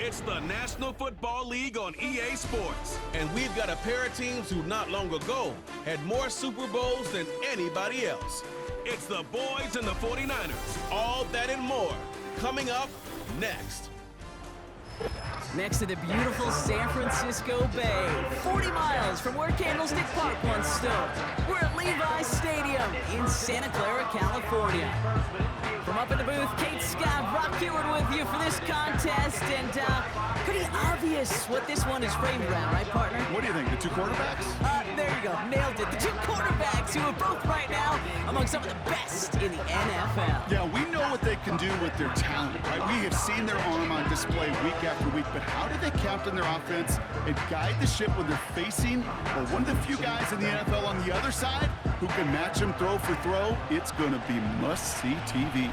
It's the National Football League on EA Sports. And we've got a pair of teams who not long ago had more Super Bowls than anybody else. It's the boys and the 49ers. All that and more coming up next. Next to the beautiful San Francisco Bay, 40 miles from where Candlestick Park once stood. We're at Levi's Stadium in Santa Clara, California. From up in the booth, Kate Scott, Brock Hewitt with you for this contest, and pretty obvious what this one is framed around, right, partner? What do you think, the two quarterbacks? There you go, nailed it. The two quarterbacks who are both right now among some of the best in the NFL. Yeah, we know what they can do with their talent, right? We have seen their arm on display week after week, but how do they captain their offense and guide the ship when they're facing, well, one of the few guys in the NFL on the other side who can match them throw for throw? It's going to be must-see TV.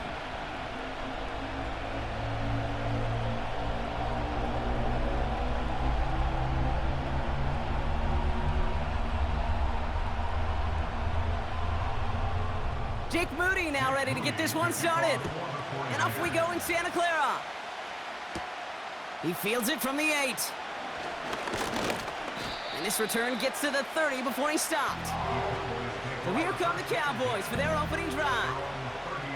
Jake Moody now ready to get this one started. And off we go in Santa Clara. He fields it from the 8. And this return gets to the 30 before he stopped. So here come the Cowboys for their opening drive.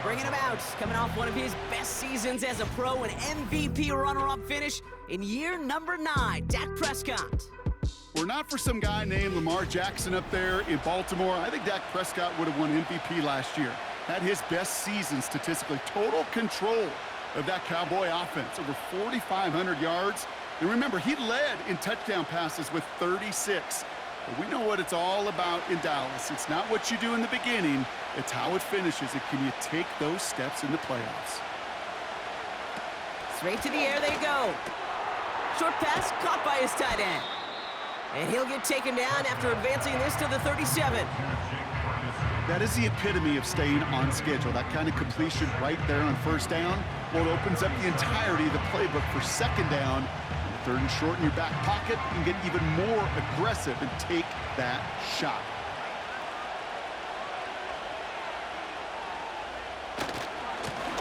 Bringing him out, coming off one of his best seasons as a pro, an MVP runner-up finish in year number 9, Dak Prescott. Were not for some guy named Lamar Jackson up there in Baltimore, I think Dak Prescott would have won MVP last year. Had his best season statistically. Total control of that Cowboy offense. Over 4,500 yards. And remember, he led in touchdown passes with 36. But we know what it's all about in Dallas. It's not what you do in the beginning. It's how it finishes. And can you take those steps in the playoffs? Straight to the air they go. Short pass caught by his tight end. And he'll get taken down after advancing this to the 37. That is the epitome of staying on schedule. That kind of completion right there on first down. Well, it opens up the entirety of the playbook for second down. Third and short in your back pocket. You can get even more aggressive and take that shot.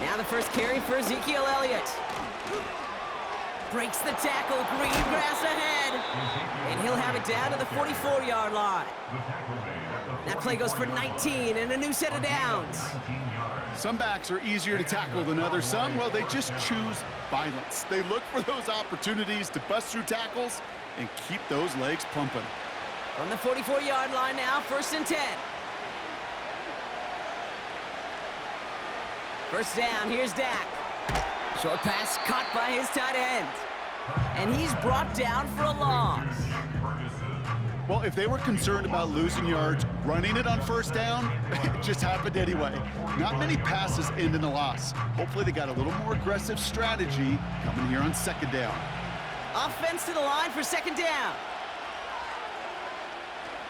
Now the first carry for Ezekiel Elliott. Breaks the tackle, green grass ahead. And he'll have it down to the 44-yard line. That play goes for 19 and a new set of downs. Some backs are easier to tackle than others. Some, well, they just choose violence. They look for those opportunities to bust through tackles and keep those legs pumping. From the 44-yard line now, 1st and 10. First down, here's Dak. Short pass caught by his tight end. And he's brought down for a loss. Well, if they were concerned about losing yards, running it on first down, it just happened anyway. Not many passes end in a loss. Hopefully they got a little more aggressive strategy coming here on second down. Offense to the line for second down.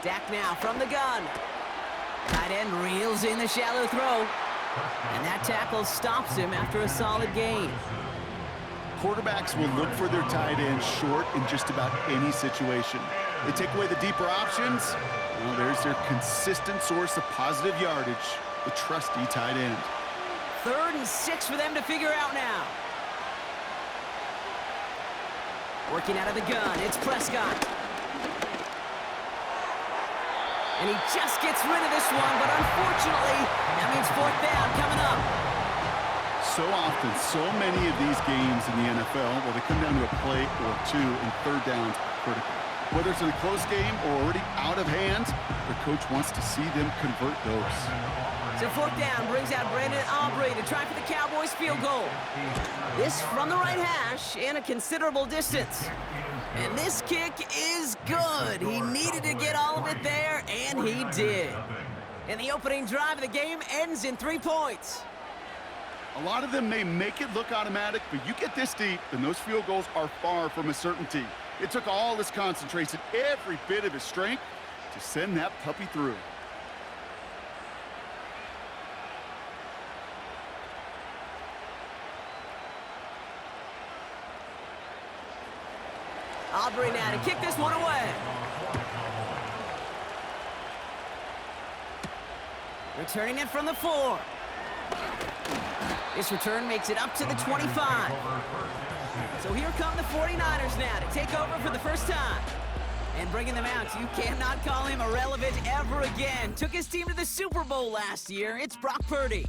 Dak now from the gun. Tight end reels in the shallow throw. And that tackle stops him after a solid gain. Quarterbacks will look for their tight end short in just about any situation. They take away the deeper options. Well, there's their consistent source of positive yardage, the trusty tight end. 3rd and 6 for them to figure out now. Working out of the gun, it's Prescott. And he just gets rid of this one, but unfortunately, that means 4th down coming up. So often, so many of these games in the NFL, well, they come down to a play or two, and 3rd downs are critical. Whether it's in a close game or already out of hand, the coach wants to see them convert those. So 4th down brings out Brandon Aubrey to try for the Cowboys field goal. This from the right hash and a considerable distance. And this kick is good. He needed to get all of it there, and he did. And the opening drive of the game ends in 3 points. A lot of them may make it look automatic, but you get this deep, and those field goals are far from a certainty. It took all his concentration, every bit of his strength, to send that puppy through. Aubrey now to kick this one away. Returning it from the 4. This return makes it up to the 25. So here come the 49ers now to take over for the first time. And bringing them out, you cannot call him irrelevant ever again. Took his team to the Super Bowl last year. It's Brock Purdy.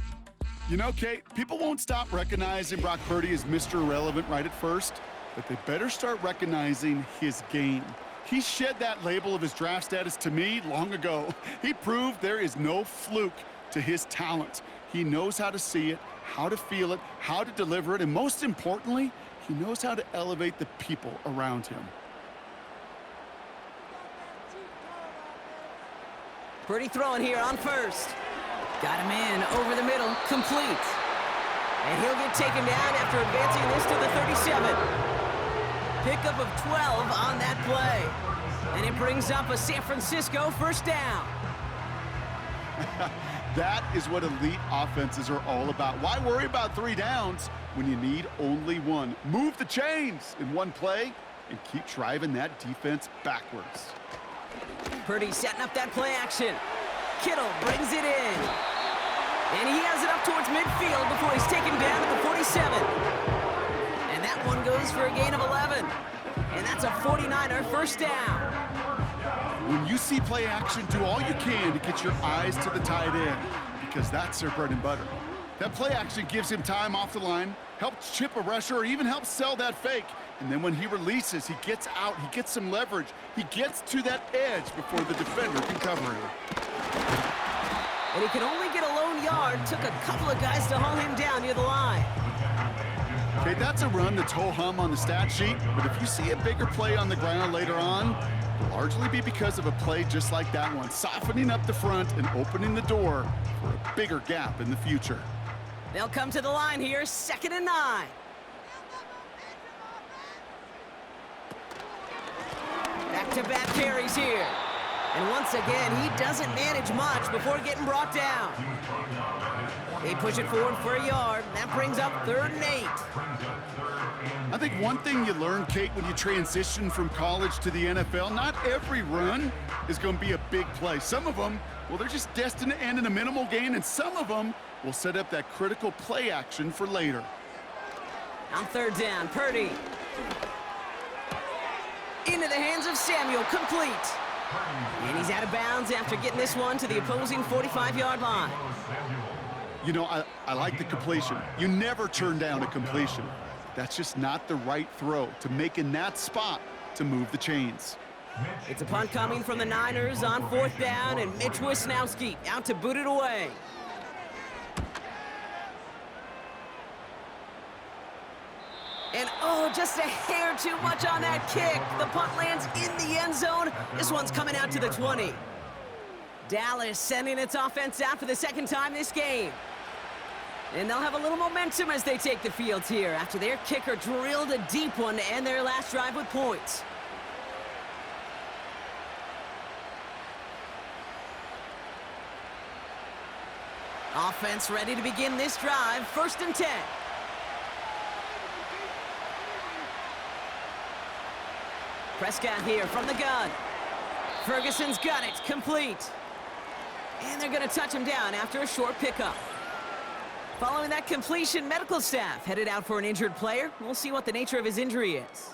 You know, Kate, people won't stop recognizing Brock Purdy as Mr. Irrelevant right at first, but they better start recognizing his game. He shed that label of his draft status to me long ago. He proved there is no fluke to his talent. He knows how to see it, how to feel it, how to deliver it, and most importantly, he knows how to elevate the people around him. Purdy throwing here on first. Got him in over the middle, complete. And he'll get taken down after advancing this to the 37. Pickup of 12 on that play. And it brings up a San Francisco first down. That is what elite offenses are all about. Why worry about 3 downs when you need only 1? Move the chains in one play and keep driving that defense backwards. Purdy setting up that play action. Kittle brings it in. And he has it up towards midfield before he's taken down at the 47. And that one goes for a gain of 11. And that's a 49er first down. When you see play action, do all you can to get your eyes to the tight end, because that's their bread and butter. That play action gives him time off the line, helps chip a rusher, or even helps sell that fake. And then when he releases, he gets out, he gets some leverage. He gets to that edge before the defender can cover him. And he can only get a lone yard. Took a couple of guys to haul him down near the line. Okay, that's a run that's ho-hum on the stat sheet, but if you see a bigger play on the ground later on, it'll largely be because of a play just like that one, softening up the front and opening the door for a bigger gap in the future. They'll come to the line here, 2nd and 9. Back-to-back carries here. And once again, he doesn't manage much before getting brought down. They push it forward for a yard. That brings up 3rd and 8. I think one thing you learn, Kate, when you transition from college to the NFL, not every run is going to be a big play. Some of them, well, they're just destined to end in a minimal gain, and some of them will set up that critical play action for later. On 3rd down, Purdy. Into the hands of Samuel, complete. And he's out of bounds after getting this one to the opposing 45-yard line. You know, I like the completion. You never turn down a completion. That's just not the right throw to make in that spot to move the chains. It's a punt coming from the Niners on 4th down, and Mitch Wisnowski out to boot it away. And oh, just a hair too much on that kick. The punt lands in the end zone. This one's coming out to the 20. Dallas sending its offense out for the 2nd time this game. And they'll have a little momentum as they take the field here after their kicker drilled a deep one to end their last drive with points. Offense ready to begin this drive, 1st and 10. Prescott here from the gun. Ferguson's got it, complete. And they're going to touch him down after a short pickup. Following that completion, medical staff headed out for an injured player. We'll see what the nature of his injury is.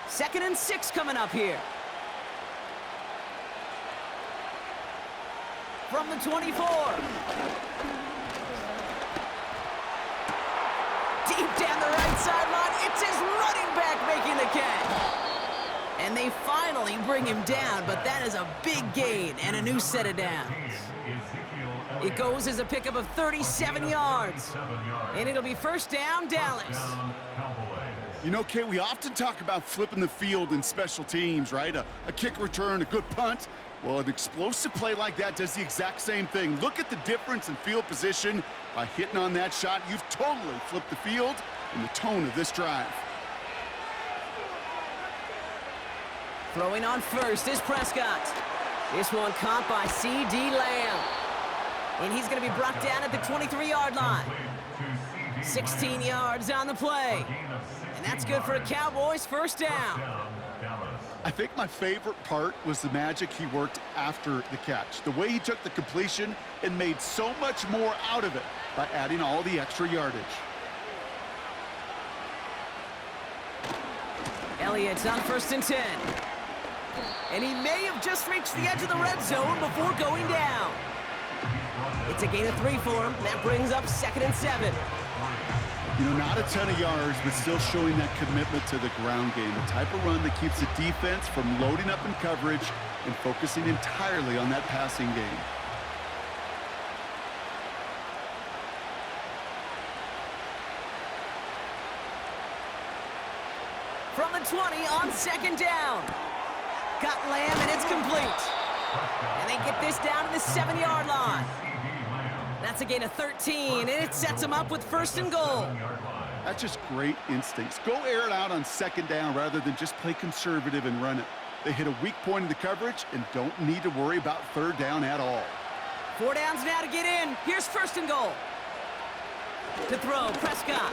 Second and 6 coming up here. From the 24. Deep down the right sideline, it's his running back making the catch. And they finally bring him down, but that is a big gain and a new set of downs. It goes as a pickup of 37 yards. And it'll be 1st down, Dallas. You know, Kate, we often talk about flipping the field in special teams, right? A kick return, a good punt. Well, an explosive play like that does the exact same thing. Look at the difference in field position. By hitting on that shot, you've totally flipped the field and the tone of this drive. Throwing on first is Prescott. This one caught by C.D. Lamb. And he's going to be brought down at the 23-yard line. 16 yards on the play. And that's good for a Cowboys first down. I think my favorite part was the magic he worked after the catch. The way he took the completion and made so much more out of it by adding all the extra yardage. Elliott's on 1st and 10. And he may have just reached the edge of the red zone before going down. It's a gain of 3 for him. That brings up 2nd and 7. You know, not a ton of yards, but still showing that commitment to the ground game. The type of run that keeps the defense from loading up in coverage and focusing entirely on that passing game. From the 20 on 2nd down. Got Lamb, and it's complete. And they get this down to the 7-yard line. That's a gain of 13, and it sets them up with 1st and goal. That's just great instincts. Go air it out on 2nd down rather than just play conservative and run it. They hit a weak point in the coverage and don't need to worry about 3rd down at all. 4 downs now to get in. Here's 1st and goal. To throw, Prescott.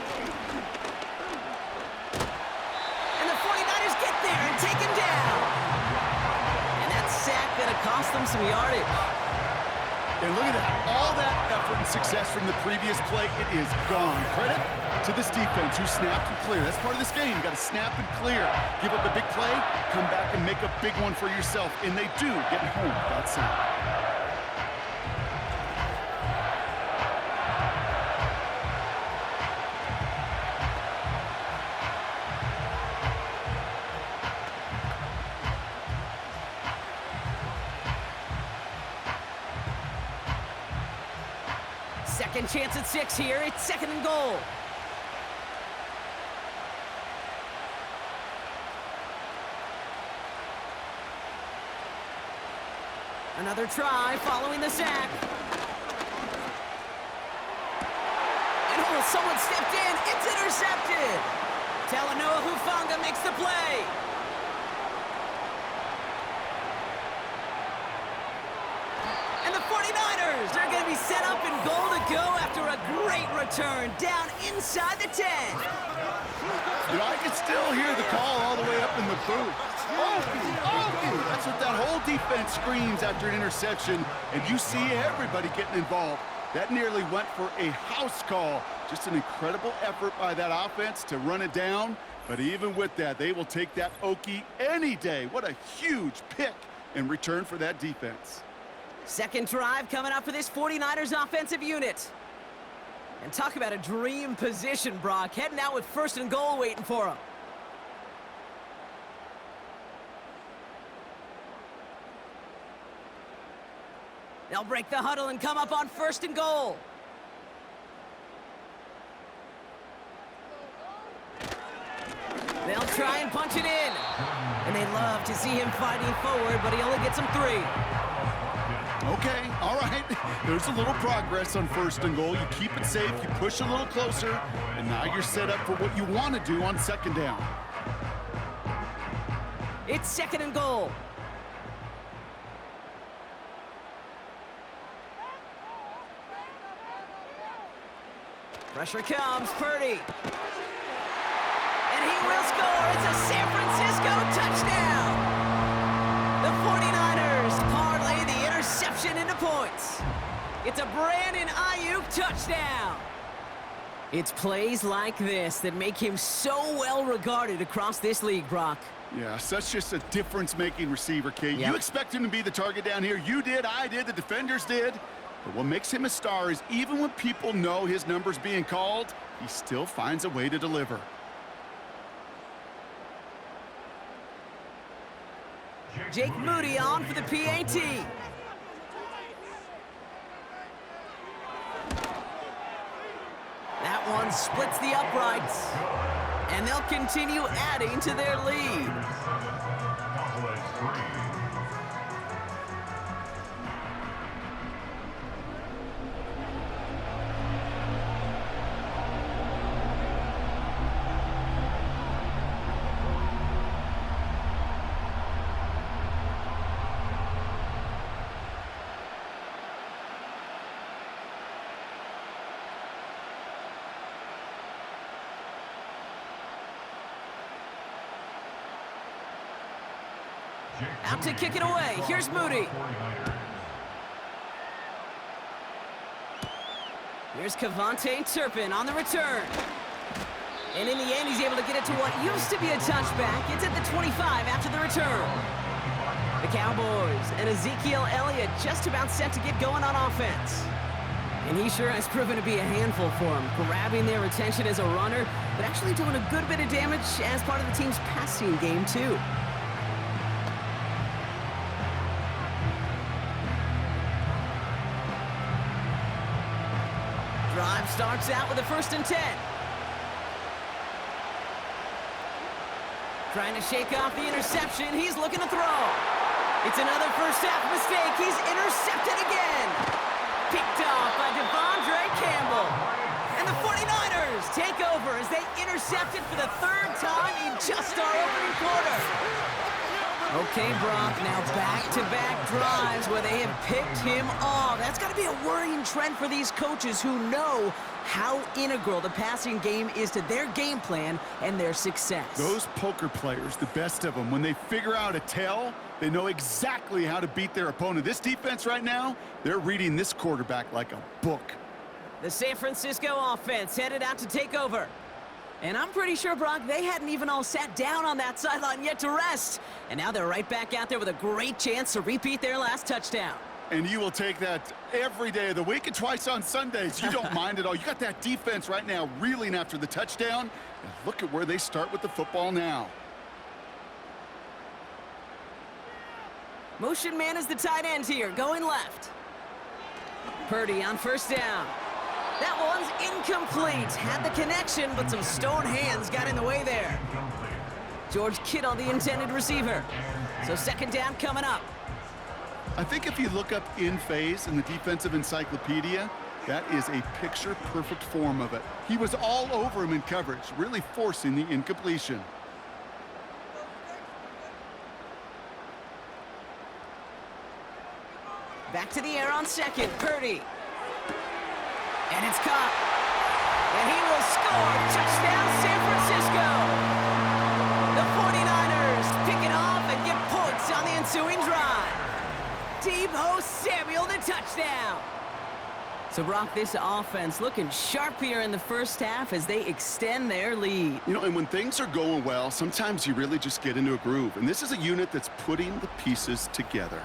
And the 49ers get there and take him down. And that sack gonna cost them some yardage. And look at that. All that effort and success from the previous play, it is gone. Credit to this defense who snapped and cleared. That's part of this game. You got to snap and clear. Give up a big play, come back and make a big one for yourself. And they do, getting home without sound. Second chance at 6 here. It's 2nd and goal. Another try following the sack. And someone stepped in. It's intercepted. Talanoa Hufanga makes the play. And the 49ers are going to be set up in goal to go after a great return down inside the 10. You know, I can still hear the call all the way up in the booth. Oh! That's what that whole defense screams after an interception, and you see everybody getting involved. That nearly went for a house call. Just an incredible effort by that offense to run it down, but even with that, they will take that Okie any day. What a huge pick in return for that defense. Second drive coming up for this 49ers offensive unit. And talk about a dream position, Brock. Heading out with 1st and goal waiting for him. They'll break the huddle and come up on 1st and goal. They'll try and punch it in. And they love to see him fighting forward, but he only gets them 3. Okay, all right. There's a little progress on 1st and goal. You keep it safe, you push a little closer, and now you're set up for what you want to do on 2nd down. It's 2nd and goal. Pressure comes, Purdy. And he will score. It's a San Francisco touchdown. The 49ers parlay the interception into points. It's a Brandon Ayuk touchdown. It's plays like this that make him so well regarded across this league, Brock. Yeah, such just a difference-making receiver, Kate. Yep. You expect him to be the target down here. You did, I did, the defenders did. But what makes him a star is even when people know his number's being called, he still finds a way to deliver. Jake Moody on for the PAT. That one splits the uprights. And they'll continue adding to their lead. Out to kick it away. Here's Moody. Here's Kevontae Turpin on the return. And in the end, he's able to get it to what used to be a touchback. It's at the 25 after the return. The Cowboys and Ezekiel Elliott just about set to get going on offense. And he sure has proven to be a handful for him, grabbing their attention as a runner, but actually doing a good bit of damage as part of the team's passing game, too. Drive starts out with a 1st and 10. Trying to shake off the interception. He's looking to throw. It's another first half mistake. He's intercepted again. Picked off by Devondre Campbell. And the 49ers take over as they intercept it for the 3rd time in just our opening quarter. Okay, Brock, now back-to-back drives where they have picked him off. That's got to be a worrying trend for these coaches who know how integral the passing game is to their game plan and their success. Those poker players, the best of them, when they figure out a tell, they know exactly how to beat their opponent. This defense right now, they're reading this quarterback like a book. The San Francisco offense headed out to take over. And I'm pretty sure, Brock, they hadn't even all sat down on that sideline yet to rest. And now they're right back out there with a great chance to repeat their last touchdown. And you will take that every day of the week and twice on Sundays. You don't mind at all. You got that defense right now reeling after the touchdown. And look at where they start with the football now. Motion man is the tight end here, going left. Purdy on 1st down. That one's incomplete. Had the connection, but some stone hands got in the way there. George Kittle, the intended receiver. So 2nd down coming up. I think if you look up in phase in the defensive encyclopedia, that is a picture-perfect form of it. He was all over him in coverage, really forcing the incompletion. Back to the air on 2nd, Purdy. And it's caught. And he will score. Touchdown, San Francisco. The 49ers pick it off and get points on the ensuing drive. Deebo Samuel, the touchdown. So, Brock, this offense looking sharp here in the 1st half as they extend their lead. You know, and when things are going well, sometimes you really just get into a groove. And this is a unit that's putting the pieces together.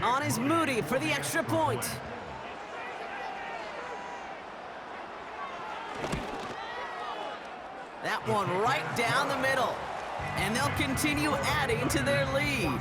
On is Moody for the extra point. That one right down the middle. And they'll continue adding to their lead.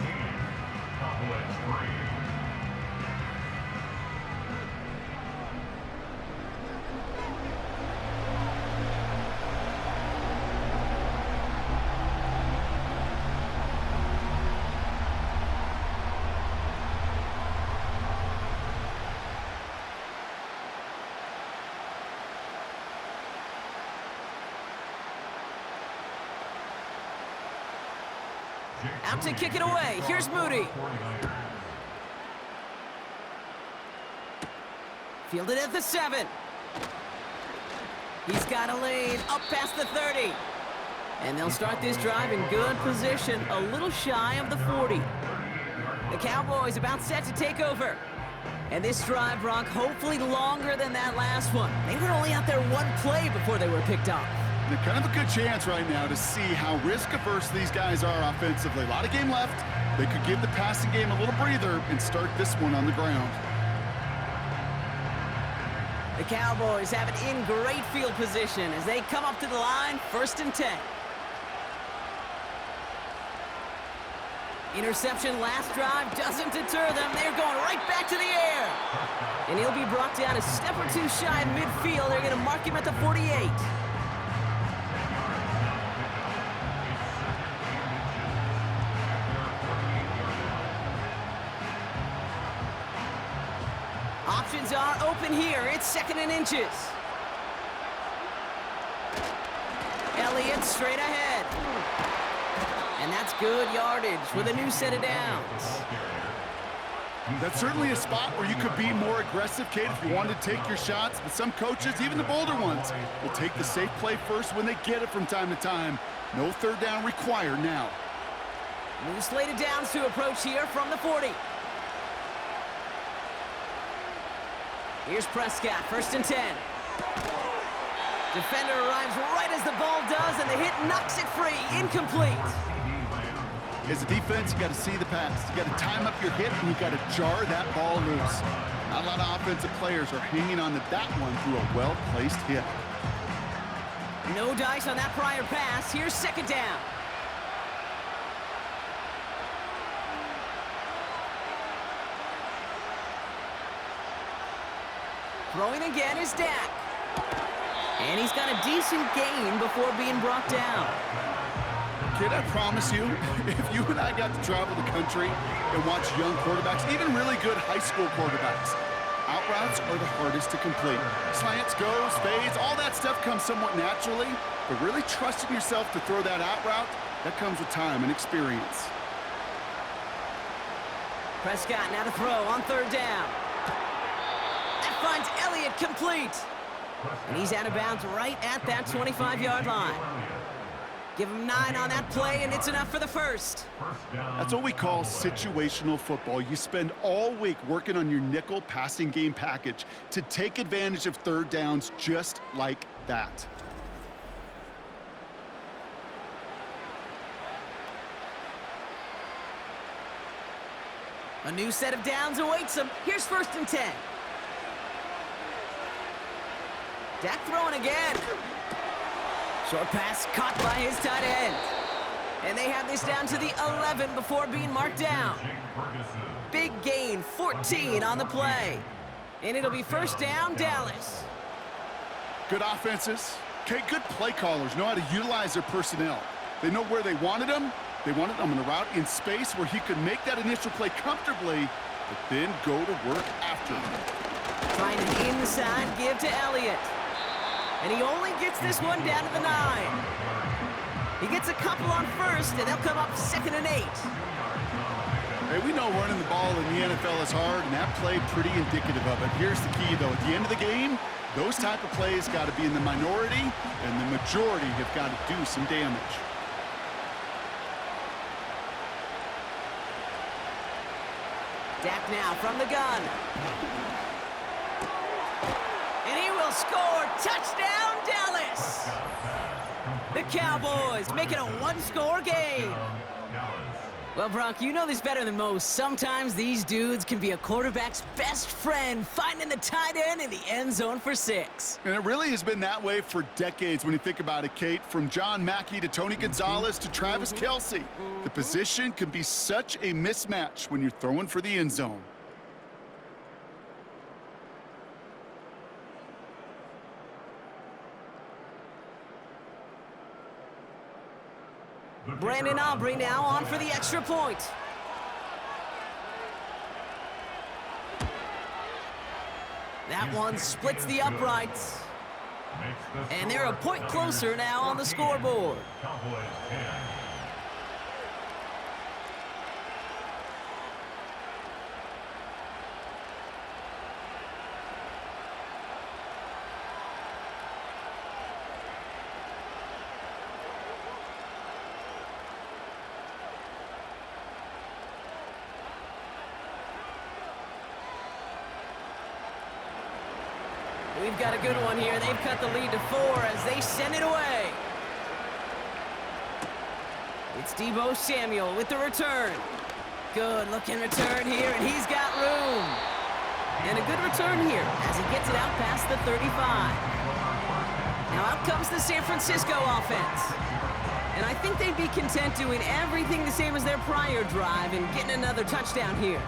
Out to kick it away. Here's Moody. Fielded at the 7. He's got a lane up past the 30. And they'll start this drive in good position, a little shy of the 40. The Cowboys about set to take over. And this drive, Brock, hopefully longer than that last one. They were only out there one play before they were picked off. And kind of a good chance right now to see how risk-averse these guys are offensively. A lot of game left. They could give the passing game a little breather and start this one on the ground. The Cowboys have it in great field position as they come up to the line, 1st and 10. Interception last drive doesn't deter them. They're going right back to the air. And he'll be brought down a step or two shy of midfield. They're going to mark him at the 48. Options are open here. It's 2nd and inches. Elliott straight ahead. And that's good yardage with a new set of downs. That's certainly a spot where you could be more aggressive, Kate, if you wanted to take your shots. But some coaches, even the bolder ones, will take the safe play first when they get it from time to time. No third down required now. New slated downs to approach here from the 40. Here's Prescott, 1st and 10. Defender arrives right as the ball does, and the hit knocks it free. Incomplete. As a defense, you got to see the pass. You got to time up your hit, and you got to jar that ball loose. Not a lot of offensive players are hanging on to that one through a well-placed hit. No dice on that prior pass. Here's 2nd down. Throwing again is Dak. And he's got a decent gain before being brought down. Kid, I promise you, if you and I got to travel the country and watch young quarterbacks, even really good high school quarterbacks, out routes are the hardest to complete. Slants, goes, fades, all that stuff comes somewhat naturally, but really trusting yourself to throw that out route, that comes with time and experience. Prescott now to throw on 3rd down. That finds Elliott complete. And he's out of bounds right at that 25-yard line. Give him 9 on that play, and it's enough for the 1st. That's what we call situational football. You spend all week working on your nickel passing game package to take advantage of 3rd downs just like that. A new set of downs awaits him. Here's 1st and 10. Dak throwing again. Short pass caught by his tight end. And they have this down to the 11 before being marked down. Big gain, 14 on the play. And it'll be 1st down, Dallas. Good offenses. Okay, good play callers know how to utilize their personnel. They know where they wanted them. They wanted them in a route in space where he could make that initial play comfortably, but then go to work after him. Trying an inside give to Elliott. And he only gets this one down to the 9. He gets a couple on 1st, and they'll come up 2nd and 8. Hey, we know running the ball in the NFL is hard, and that play pretty indicative of it. Here's the key, though. At the end of the game, those type of plays got to be in the minority, and the majority have got to do some damage. Dak now from the gun. And he will score. Touchdown, Dallas! The Cowboys make it a 1-score game. Well, Brock, you know this better than most. Sometimes these dudes can be a quarterback's best friend, finding the tight end in the end zone for 6. And it really has been that way for decades when you think about it, Kate. From John Mackey to Tony Gonzalez to Travis Kelce. The position can be such a mismatch when you're throwing for the end zone. Brandon Aubrey now on for the extra point. That one splits the uprights. And they're a point closer now on the scoreboard. We've got a good one here. They've cut the lead to 4 as they send it away. It's Deebo Samuel with the return. Good looking return here, and he's got room. And a good return here as he gets it out past the 35. Now out comes the San Francisco offense. And I think they'd be content doing everything the same as their prior drive and getting another touchdown here.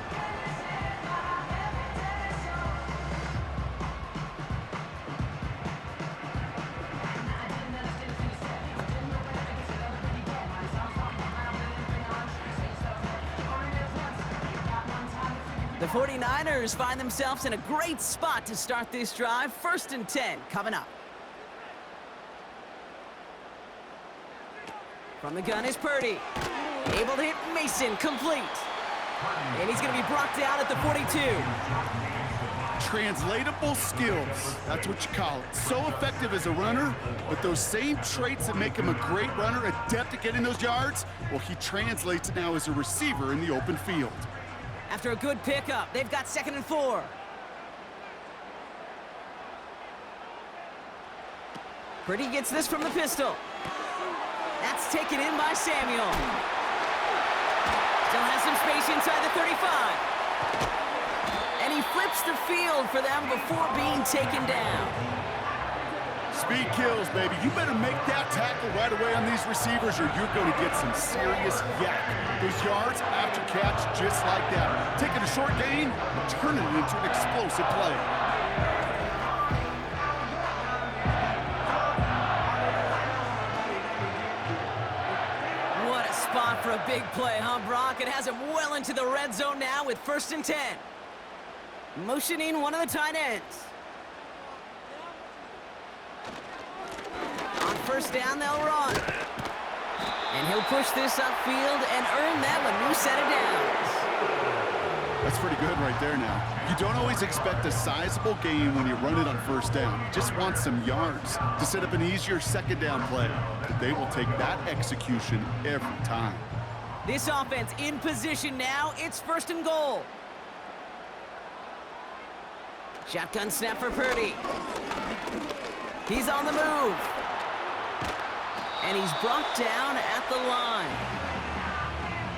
The 49ers find themselves in a great spot to start this drive. 1st and 10 coming up. From the gun is Purdy. Able to hit Mason, complete. And he's going to be brought down at the 42. Translatable skills, that's what you call it. So effective as a runner, but those same traits that make him a great runner, adept at getting those yards, well, he translates it now as a receiver in the open field. After a good pickup, they've got 2nd and 4. Purdy gets this from the pistol. That's taken in by Samuel. Still has some space inside the 35. And he flips the field for them before being taken down. Speed kills, baby. You better make that tackle right away on these receivers or you're going to get some serious yak. Those yards after catch just like that. Taking a short gain and turning it into an explosive play. What a spot for a big play, huh, Brock? It has him well into the red zone now with 1st and 10. Motioning one of the tight ends. On 1st down, they'll run. And he'll push this upfield and earn them a new set of downs. That's pretty good right there now. You don't always expect a sizable gain when you run it on 1st down. You just want some yards to set up an easier 2nd down play. But they will take that execution every time. This offense in position now. It's 1st and goal. Shotgun snap for Purdy. He's on the move. And he's brought down at the line.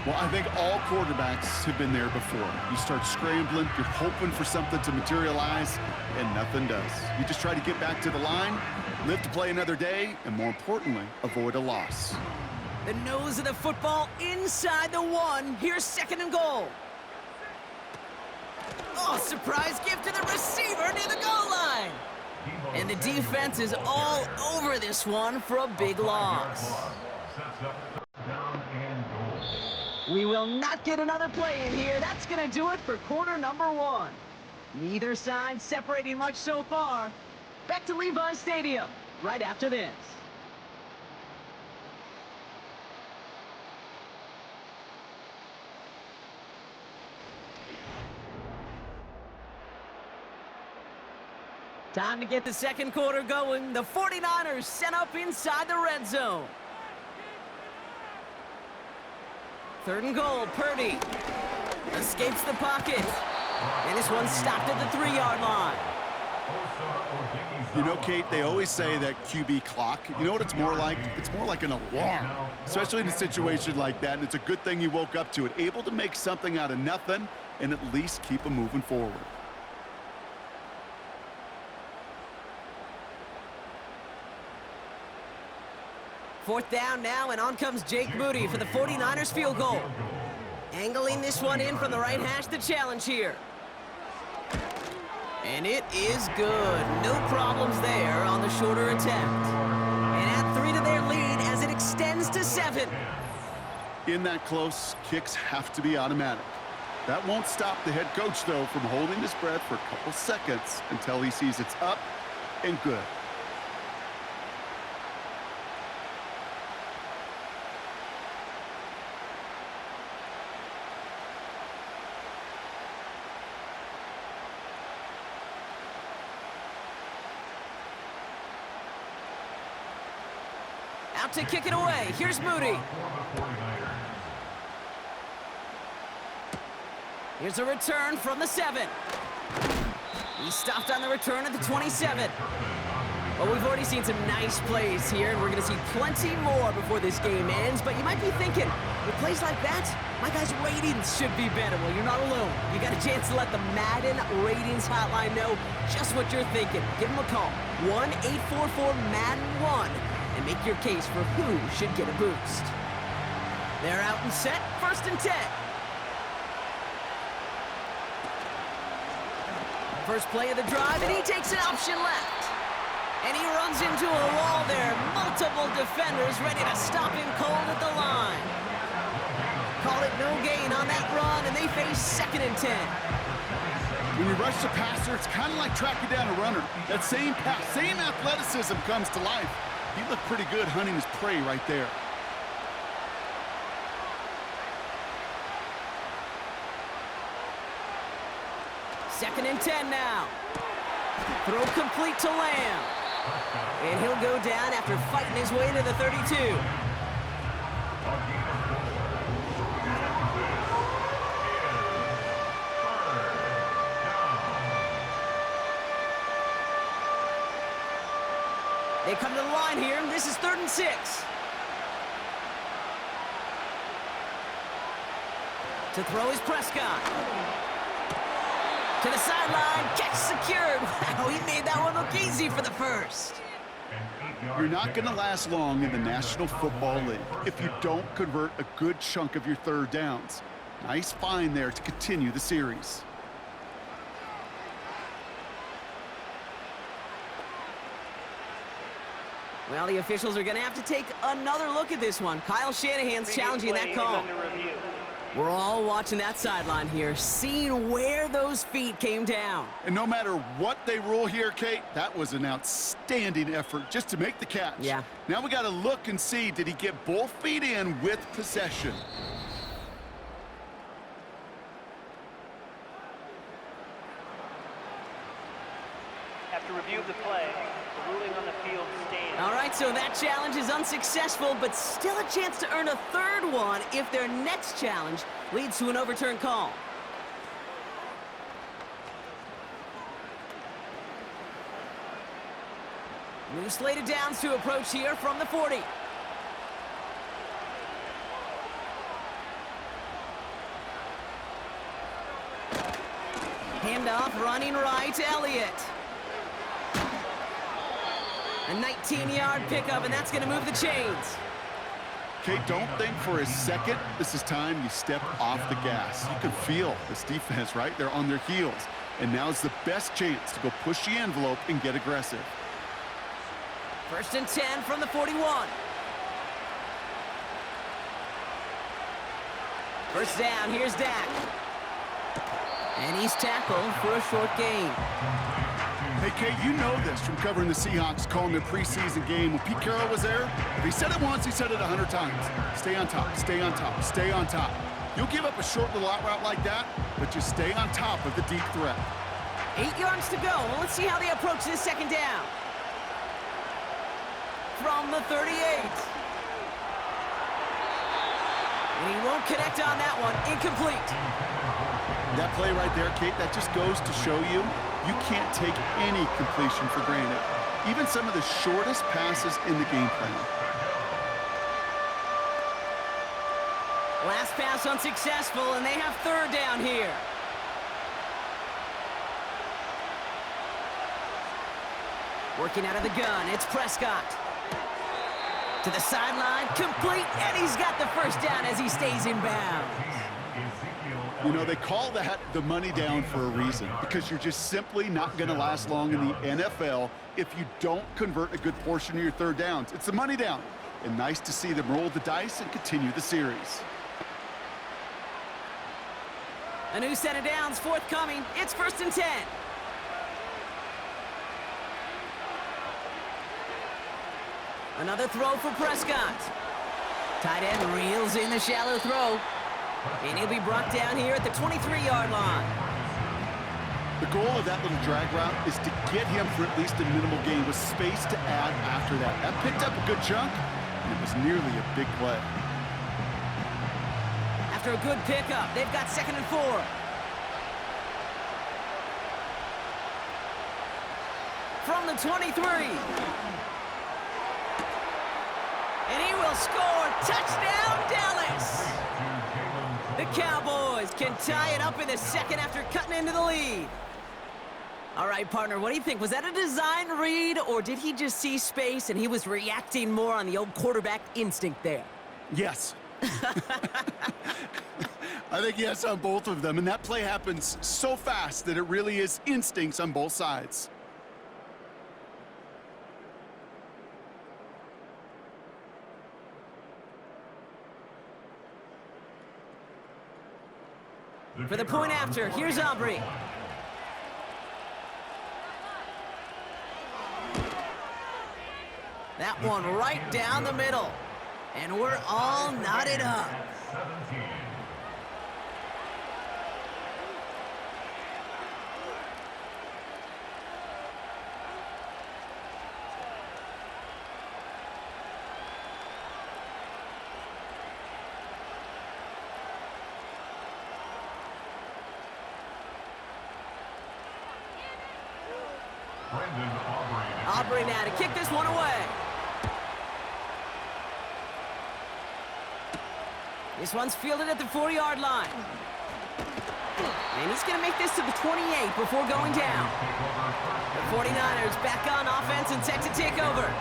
Well, I think all quarterbacks have been there before. You start scrambling, you're hoping for something to materialize, and nothing does. You just try to get back to the line, live to play another day, and more importantly, avoid a loss. The nose of the football inside the 1. Here's 2nd and goal. Oh, surprise gift to the receiver near the goal line. And the defense is all over this one for a big loss. We will not get another play in here. That's going to do it for quarter number 1. Neither side separating much so far. Back to Levi Stadium right after this. Time to get the 2nd quarter going. The 49ers set up inside the red zone. 3rd and goal, Purdy escapes the pocket. And this one's stopped at the 3-yard line. You know, Kate, they always say that QB clock, you know what it's more like? It's more like an alarm, especially in a situation like that. And it's a good thing you woke up to it, able to make something out of nothing and at least keep them moving forward. Fourth down now, and on comes Jake Moody for the 49ers field goal. Angling this one in from the right hash, the challenge here. And it is good. No problems there on the shorter attempt. And add 3 to their lead as it extends to 7. In that close, kicks have to be automatic. That won't stop the head coach, though, from holding his breath for a couple seconds until he sees it's up and good. Out to kick it away. Here's Moody. Here's a return from the 7. He stopped on the return at the 27. Well, we've already seen some nice plays here, and we're going to see plenty more before this game ends. But you might be thinking, with plays like that, my guys' ratings should be better. Well, you're not alone. You got a chance to let the Madden ratings hotline know just what you're thinking. Give them a call, 1-844-MADDEN-1, and make your case for who should get a boost. They're out and set, 1st and 10. First play of the drive, and he takes an option left. And he runs into a wall there. Multiple defenders ready to stop him cold at the line. Call it no gain on that run, and they face 2nd and 10. When you rush the passer, it's kind of like tracking down a runner. That same pass, same athleticism comes to life. He looked pretty good hunting his prey right there. and 10 now. Throw complete to Lamb. And he'll go down after fighting his way to the 32. They come to the line here. This is 3rd and 6. To throw is Prescott. To the sideline. Catch secured. Wow, he made that one look easy for the first. You're not going to last long in the National Football League if you don't convert a good chunk of your third downs. Nice find there to continue the series. Well, the officials are going to have to take another look at this one. Kyle Shanahan's challenging that call. We're all watching that sideline here, seeing where those feet came down. And no matter what they rule here, Kate, that was an outstanding effort just to make the catch. Yeah. Now we got to look and see, did he get both feet in with possession? After review of the play, the ruling on the field stands. All right, so that challenge is unsuccessful, but still a chance to earn a third one if their next challenge leads to an overturned call. New slated downs to approach here from the 40. Handoff running right, Elliott. A 19-yard pickup, and that's going to move the chains. Kate, don't think for a second this is time you step off the gas. You can feel this defense, right? They're on their heels. And now's the best chance to go push the envelope and get aggressive. 1st and 10 from the 41. First down, here's Dak. And he's tackled for a short gain. Hey, Kate, you know this from covering the Seahawks, calling their preseason game. When Pete Carroll was there, if he said it once, he said it 100 times. Stay on top, stay on top, stay on top. You'll give up a short little out route like that, but just stay on top of the deep threat. 8 yards to go. Well, let's see how they approach this second down. From the 38. And he won't connect on that one. Incomplete. That play right there, Kate, that just goes to show you you can't take any completion for granted. Even some of the shortest passes in the game plan. Last pass unsuccessful, and they have 3rd down here. Working out of the gun, it's Prescott. To the sideline, complete, and he's got the first down as he stays in bounds. You know, they call that the money down for a reason, because you're just simply not going to last long in the NFL if you don't convert a good portion of your third downs. It's the money down. And nice to see them roll the dice and continue the series. A new set of downs forthcoming. It's 1st and 10. Another throw for Prescott. Tight end reels in the shallow throw. And he'll be brought down here at the 23-yard line. The goal of that little drag route is to get him for at least a minimal gain with space to add after that. That picked up a good chunk, and it was nearly a big play. After a good pickup, they've got 2nd and 4. From the 23. And he will score. Touchdown, Dallas! The Cowboys can tie it up in the second after cutting into the lead. All right, partner, what do you think? Was that a design read, or did he just see space and he was reacting more on the old quarterback instinct there? Yes. I think yes on both of them, and that play happens so fast that it really is instincts on both sides. For the point after, here's Aubrey. That one right down the middle. And we're all knotted up. Aubrey now to kick this one away. This one's fielded at the 4-yard line. And he's going to make this to the 28 before going down. The 49ers back on offense and set to take over.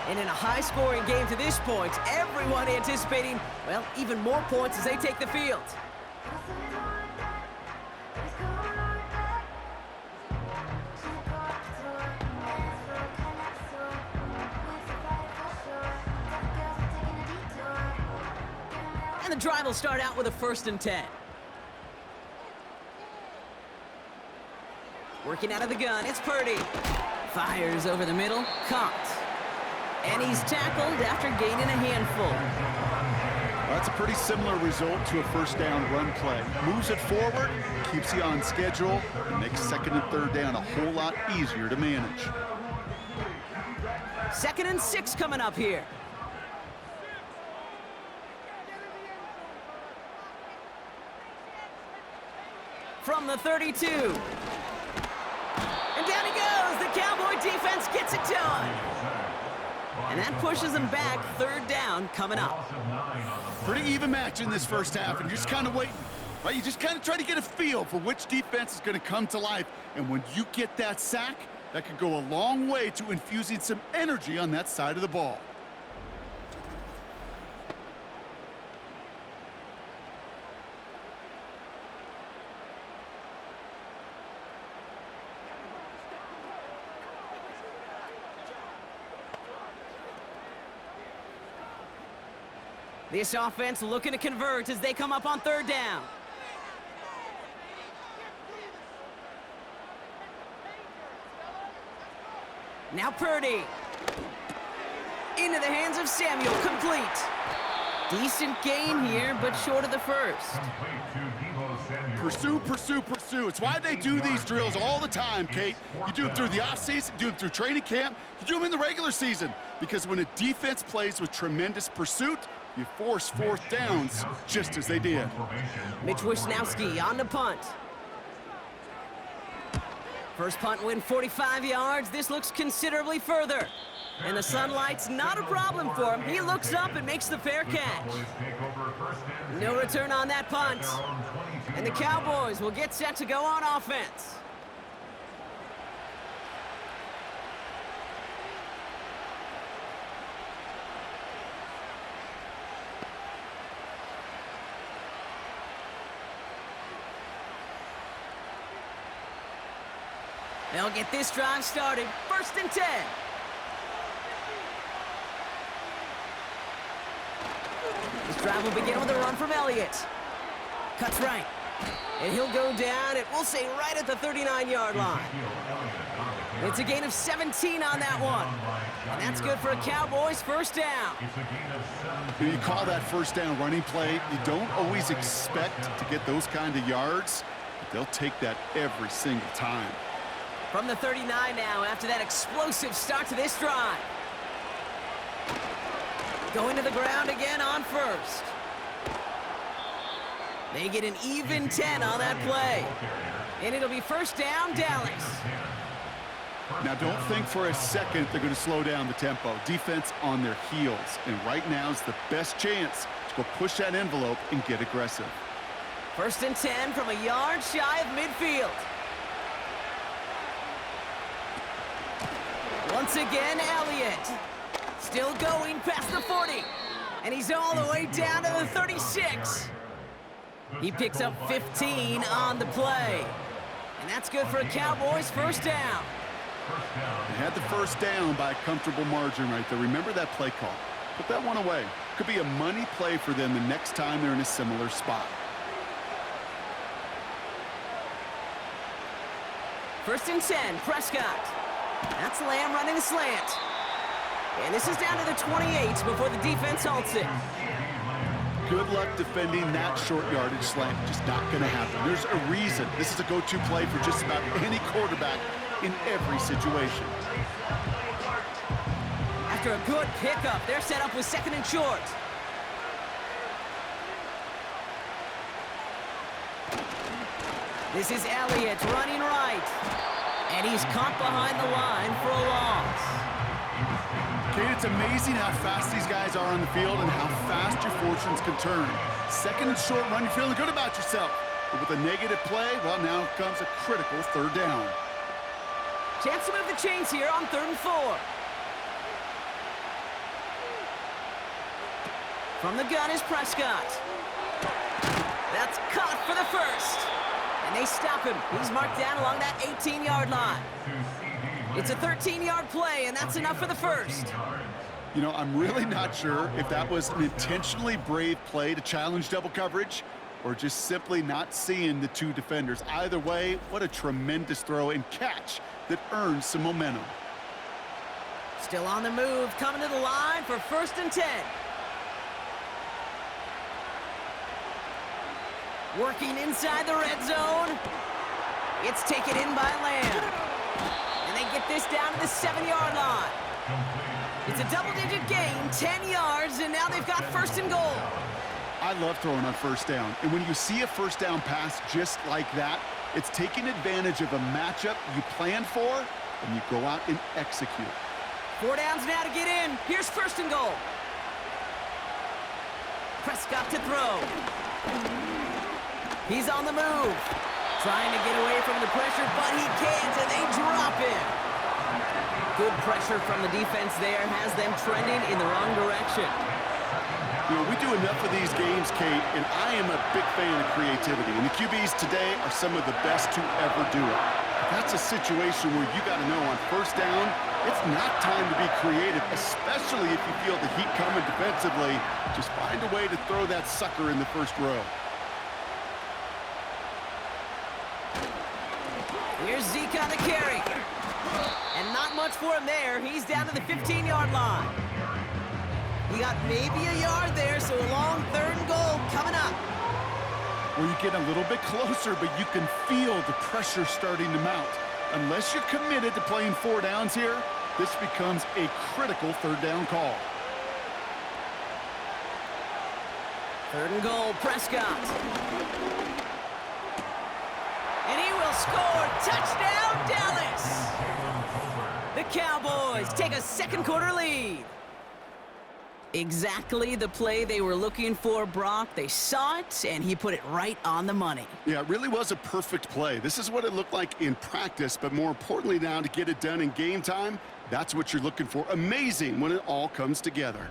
And in a high-scoring game to this point, everyone anticipating, well, even more points as they take the field. And the drive will start out with a 1st and 10. Working out of the gun, it's Purdy. Fires over the middle, caught. And he's tackled after gaining a handful. Well, that's a pretty similar result to a 1st down run play. Moves it forward, keeps you on schedule, and makes 2nd and 3rd down a whole lot easier to manage. 2nd and 6 coming up here. From the 32. And down he goes. The Cowboy defense gets it done. And that pushes them back. 3rd down coming up. Pretty even match in this 1st half, and you're just kind of waiting. Right? You just kind of try to get a feel for which defense is going to come to life. And when you get that sack, that could go a long way to infusing some energy on that side of the ball. This offense looking to convert as they come up on 3rd down. Now Purdy. Into the hands of Samuel, complete. Decent gain here, but short of the 1st. Pursue, pursue, pursue. It's why they do these drills all the time, Kate. You do them through the offseason, do them through training camp, you do them in the regular season. Because when a defense plays with tremendous pursuit, you force 4th downs just as they did. Mitch Wisnowski on the punt. First punt win 45 yards. This looks considerably further. And the sunlight's not a problem for him. He looks up and makes the fair catch. No return on that punt. And the Cowboys will get set to go on offense. They'll get this drive started. 1st and 10. This drive will begin with a run from Elliott. Cuts right. And he'll go down, it will say right at the 39-yard line. It's a gain of 17 on that one. And that's good for a Cowboys 1st down. You call that 1st down running play. You don't always expect to get those kind of yards, but they'll take that every single time. From the 39 now, after that explosive start to this drive. Going to the ground again on 1st. They get an even 10 on that play. And it'll be 1st down, Dallas. Now, don't think for a second they're going to slow down the tempo. Defense on their heels. And right now is the best chance to go push that envelope and get aggressive. 1st and 10 from a yard shy of midfield. Once again, Elliott. Still going past the 40. And he's all the way down to the 36. He picks up 15 on the play. And that's good for a Cowboys 1st down. They had the 1st down by a comfortable margin right there. Remember that play call. Put that one away. Could be a money play for them the next time they're in a similar spot. 1st and 10, Prescott. That's Lamb running a slant. And this is down to the 28 before the defense halts it. Good luck defending that short yardage slant. Just not going to happen. There's a reason. This is a go-to play for just about any quarterback in every situation. After a good pickup, they're set up with 2nd and short. This is Elliott running right. And he's caught behind the line for a loss. Kate, it's amazing how fast these guys are on the field and how fast your fortunes can turn. Second and short run, you're feeling good about yourself. But with a negative play, well, now comes a critical third down. Chance to move the chains here on 3rd and 4. From the gun is Prescott. That's caught for the first. And they stop him. He's marked down along that 18-yard line. It's a 13-yard play, and that's enough for the first. You know, I'm really not sure if that was an intentionally brave play to challenge double coverage or just simply not seeing the two defenders. Either way, what a tremendous throw and catch that earns some momentum. Still on the move, coming to the line for 1st and 10. Working inside the red zone. It's taken in by Lamb. And they get this down to the 7-yard line. It's a double-digit gain, 10 yards, and now they've got 1st and goal. I love throwing on 1st down. And when you see a 1st down pass just like that, it's taking advantage of a matchup you planned for, and you go out and execute. 4 downs now to get in. Here's 1st and goal. Prescott to throw. He's on the move. Trying to get away from the pressure, but he can't, and they drop him. Good pressure from the defense there has them trending in the wrong direction. You know, we do enough of these games, Kate, and I am a big fan of creativity. And the QBs today are some of the best to ever do it. That's a situation where you got to know on 1st down, it's not time to be creative, especially if you feel the heat coming defensively. Just find a way to throw that sucker in the 1st row. Here's Zeke on the carry. And not much for him there. He's down to the 15-yard line. He got maybe a yard there, so a long 3rd and goal coming up. Well, you get a little bit closer, but you can feel the pressure starting to mount. Unless you're committed to playing 4 downs here, this becomes a critical 3rd down call. 3rd and goal, Prescott. And he will score. Touchdown, Dallas! The Cowboys take a 2nd quarter lead. Exactly the play they were looking for, Brock. They saw it, and he put it right on the money. Yeah, it really was a perfect play. This is what it looked like in practice, but more importantly now to get it done in game time, that's what you're looking for. Amazing when it all comes together.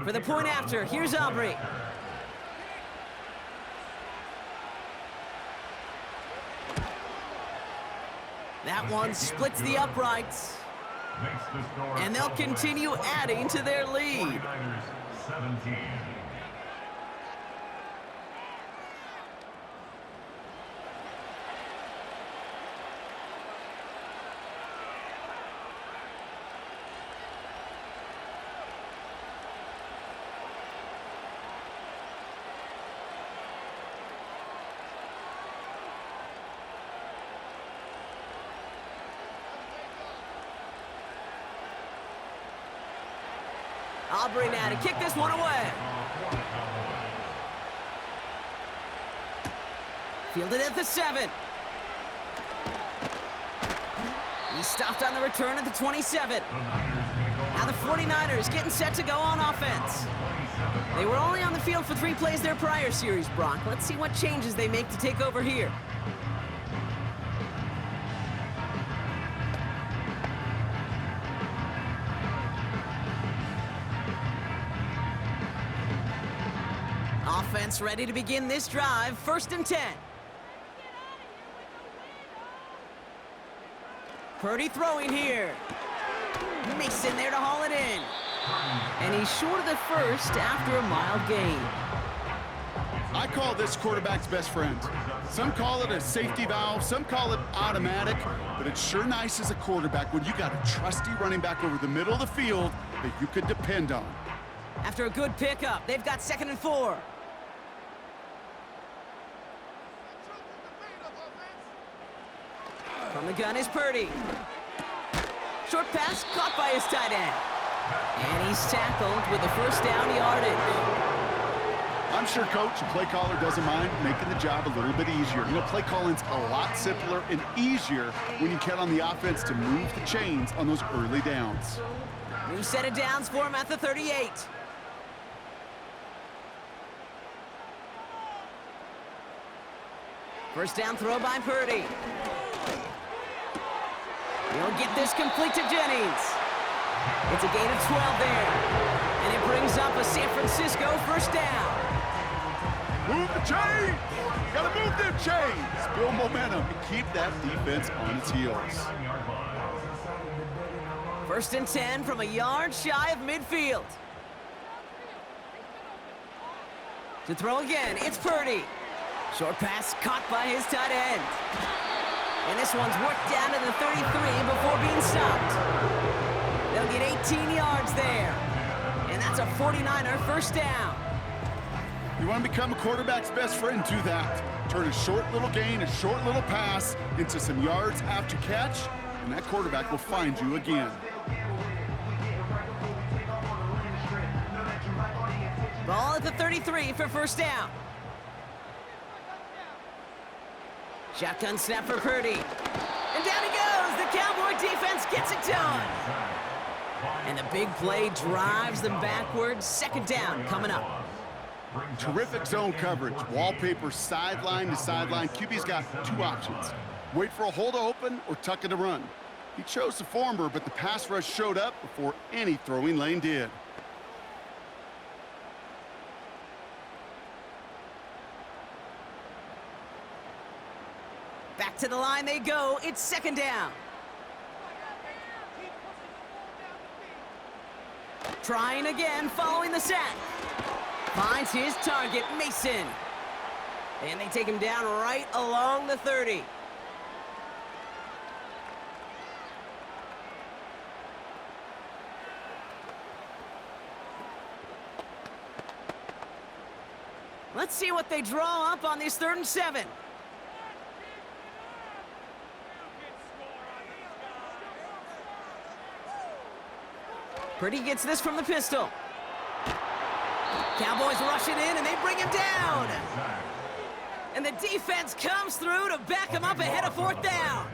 For the point after, here's Aubrey. That one splits the uprights. And they'll continue adding to their lead. 17. Aubrey now to kick this one away. Fielded at the 7. He stopped on the return at the 27. Now the 49ers getting set to go on offense. They were only on the field for 3 plays their prior series, Brock. Let's see what changes they make to take over here. Offense ready to begin this drive. 1st and 10. Purdy throwing here. Mason there to haul it in. And he's short of the first after a mild gain. I call this quarterback's best friend. Some call it a safety valve, some call it automatic, but it's sure nice as a quarterback when you got a trusty running back over the middle of the field that you can depend on. After a good pickup, they've got 2nd and 4. From the gun is Purdy. Short pass caught by his tight end. And he's tackled with the first down yardage. I'm sure coach and play caller doesn't mind making the job a little bit easier. You know, play calling's a lot simpler and easier when you count on the offense to move the chains on those early downs. New set of downs for him at the 38. First down throw by Purdy. He'll get this complete to Jennings. It's a gain of 12 there. And it brings up a San Francisco first down. Move the chains! Gotta move them chains! Build momentum and keep that defense on its heels. First and 10 from a yard shy of midfield. To throw again, it's Purdy. Short pass caught by his tight end. And this one's worked down to the 33 before being stopped. They'll get 18 yards there. And that's a 49er first down. You want to become a quarterback's best friend, do that. Turn a short little gain, a short little pass into some yards after catch, and that quarterback will find you again. Ball at the 33 for first down. Shotgun snap for Purdy. And down he goes. The Cowboy defense gets it done. And the big play drives them backwards. Second down coming up. Terrific zone coverage. Wallpaper sideline to sideline. QB's got two options. Wait for a hole to open or tuck it to run. He chose the former, but the pass rush showed up before any throwing lane did. Back to the line they go. It's second down. Trying again following the sack. Finds his target, Mason. And they take him down right along the 30. Let's see what they draw up on this 3rd and 7. Purdy gets this from the pistol. Cowboys rush it in, and they bring him down. And the defense comes through to back him up ahead of 4th down.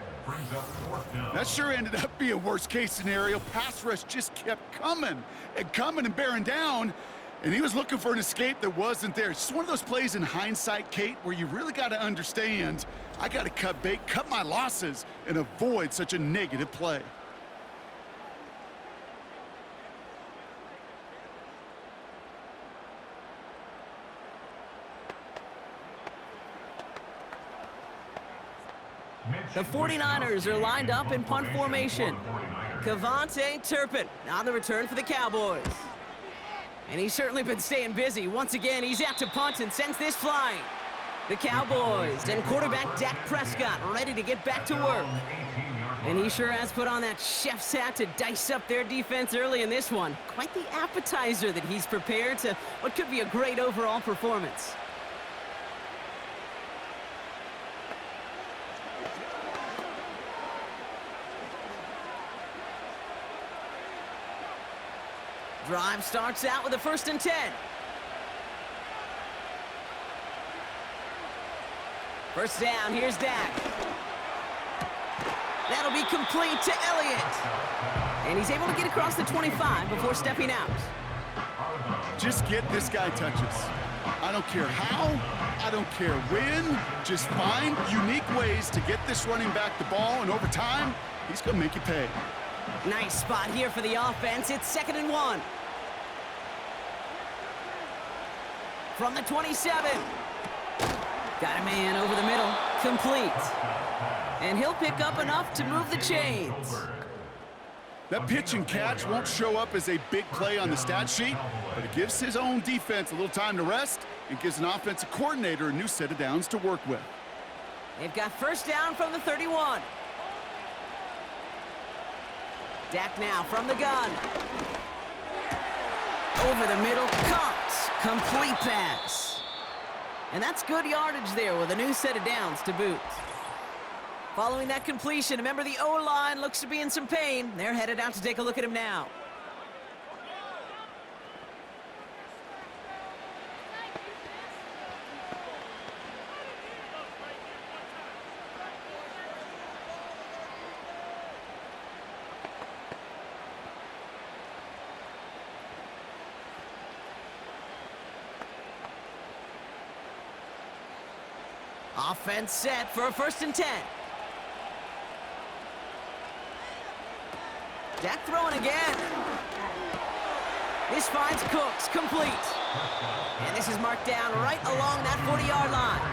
That sure ended up being worst-case scenario. Pass rush just kept coming and bearing down, and he was looking for an escape that wasn't there. It's just one of those plays in hindsight, Kate, where you really got to understand, I got to cut bait, cut my losses, and avoid such a negative play. The 49ers are lined up in punt formation. Cavante Turpin on the return for the Cowboys. And he's certainly been staying busy. Once again, he's out to punt and sends this flying. The Cowboys and quarterback Dak Prescott ready to get back to work. And he sure has put on that chef's hat to dice up their defense early in this one. Quite the appetizer that he's prepared to what could be a great overall performance. Drive starts out with a 1st and 10. First down, here's Dak. That'll be complete to Elliott. And he's able to get across the 25 before stepping out. Just get this guy touches. I don't care how, I don't care when. Just find unique ways to get this running back the ball, and over time, he's going to make you pay. Nice spot here for the offense. It's 2nd and 1. From the 27. Got a man over the middle. Complete. And he'll pick up enough to move the chains. That pitch and catch won't show up as a big play on the stat sheet, but it gives his own defense a little time to rest and gives an offensive coordinator a new set of downs to work with. They've got first down from the 31. Dak now from the gun. Over the middle, caught. Complete pass. And that's good yardage there with a new set of downs to boot. Following that completion, a member of the O-line looks to be in some pain. They're headed out to take a look at him now. Offense set for a 1st and 10. Dak throwing again. This finds Cooks, complete. And this is marked down right along that 40-yard line.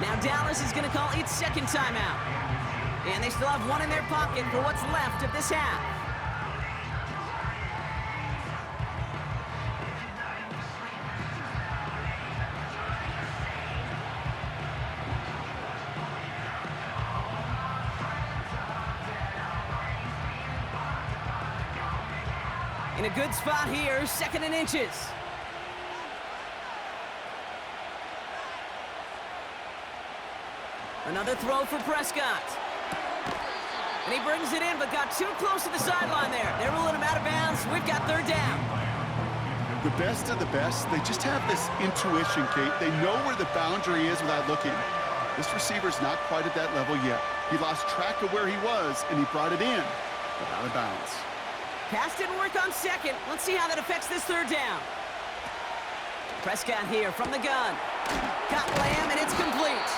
Now Dallas is going to call its 2nd timeout. And they still have one in their pocket for what's left of this half. In a good spot here, 2nd and inches. Another throw for Prescott. And he brings it in, but got too close to the sideline there. They're ruling him out of bounds. We've got 3rd down. The best of the best, they just have this intuition, Kate. They know where the boundary is without looking. This receiver's not quite at that level yet. He lost track of where he was, and he brought it in, but out of bounds. Pass didn't work on 2nd. Let's see how that affects this 3rd down. Prescott here from the gun. Got Lamb, and it's complete.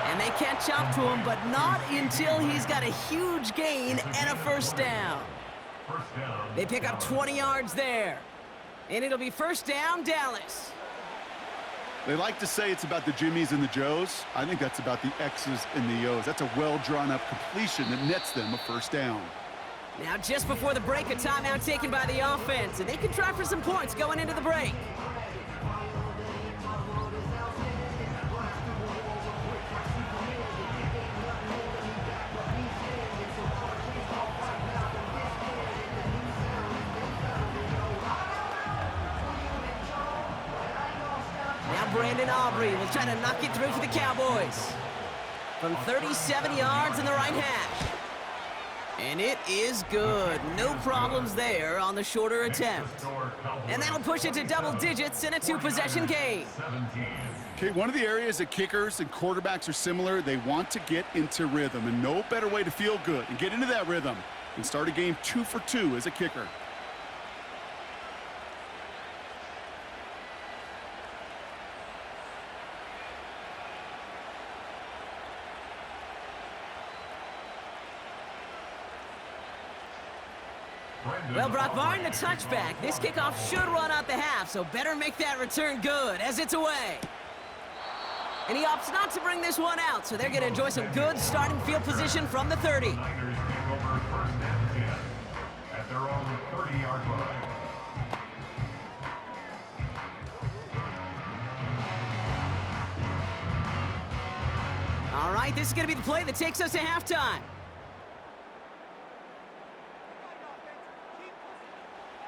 And they catch up to him, but not until he's got a huge gain and a 1st down. They pick up 20 yards there. And it'll be 1st down, Dallas. They like to say it's about the Jimmies and the Joes. I think that's about the X's and the O's. That's a well-drawn-up completion that nets them a 1st down. Now, just before the break, a timeout taken by the offense, and they can try for some points going into the break. Now, Brandon Aubrey will try to knock it through for the Cowboys. From 37 yards in the right hash. And it is good. No problems there on the shorter attempt. And that'll push it to double digits in a 2-possession game. Okay, one of the areas that kickers and quarterbacks are similar, they want to get into rhythm, and no better way to feel good and get into that rhythm and start a game 2 for 2 as a kicker. Well, Brock, barring the touchback, this kickoff should run out the half, so better make that return good as it's away. And he opts not to bring this one out, so they're going to enjoy some good starting field position from the 30. At their own 30-yard line. All right, this is going to be the play that takes us to halftime.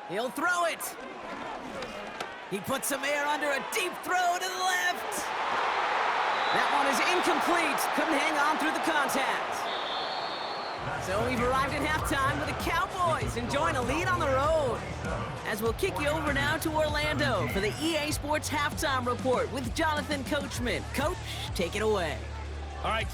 He'll throw it. He puts some air under a deep throw to the left. That one is incomplete. Couldn't hang on through the contact. So we've arrived at halftime with the Cowboys enjoying a lead on the road. As we'll kick you over now to Orlando for the EA Sports Halftime Report with Jonathan Coachman. Coach, take it away. All right.